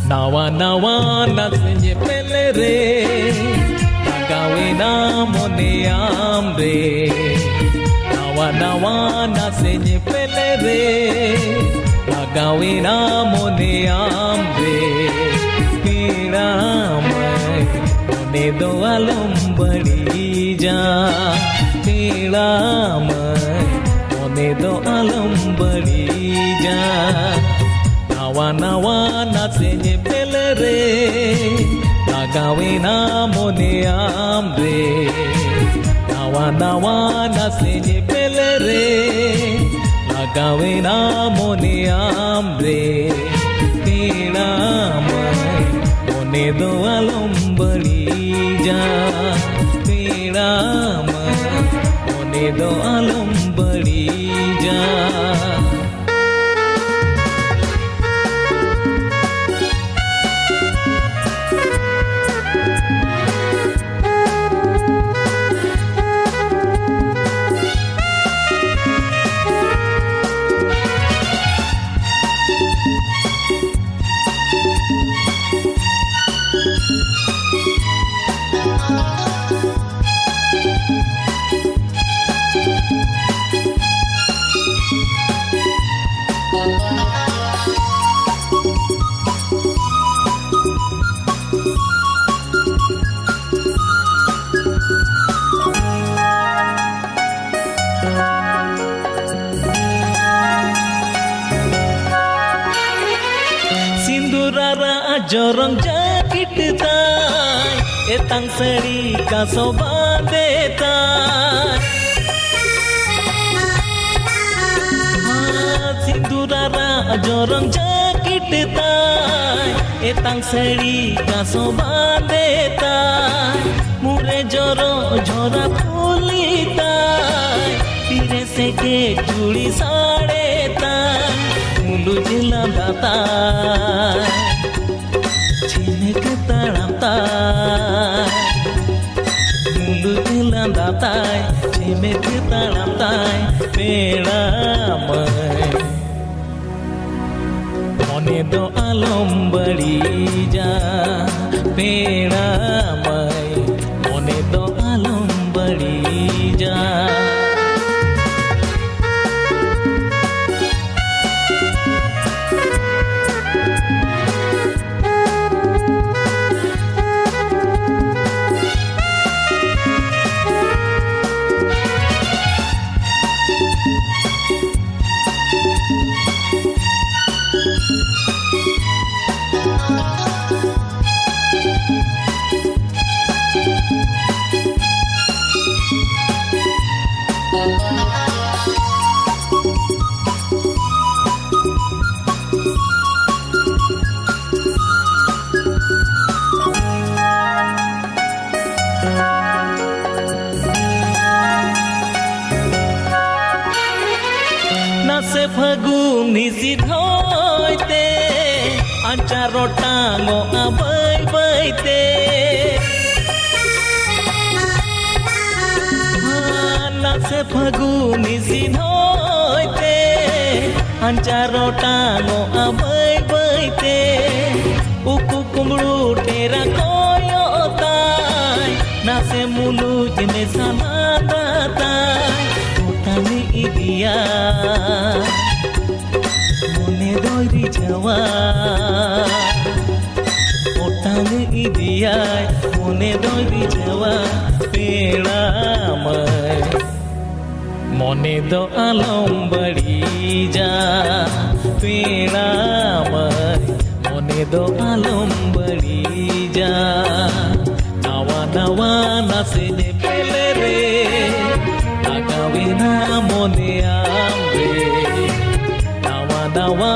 Nawa nawa nasenye pelere Nagawe na mone amre Nawa nawa nasenye pelere Nagawe na mone amre Pira mai mone do alam badi ja Pira mai mone do alam badi ja Nawa nawa nasenye pelere Nagawe na mone amre Nawa nawa nasenye pelere Nagawe na mone amre Pira mai mone do alam badi ja Pira mai mone do alam badi ja Jorong jakit tay etang sari ka sobande tay sindurara jorong jakit tay etang sari ka sobande tay mure joro jora phuli tay pire se ke chudi sade tay mulu jila datay Chineke taram tay Mulu tilam datay Chineke taram tay Pera mai Mone do alam badi ja Pera mai Mone do alam badi ja Nase phaguni sidhoite Ancharo tango abai baite Nase phaguni sidhoite Ancharo tango abai baite Uku kumru tera koyo tai Nase mulu jene salada tai Utani idia Mone doi jawa Utani idia Mone doi jawa Pera mai Mone do alam badi ja Pera mai Mone do alam badi ja Nawa nawa nasene pelere Nagawe na mone amre Nawa nawa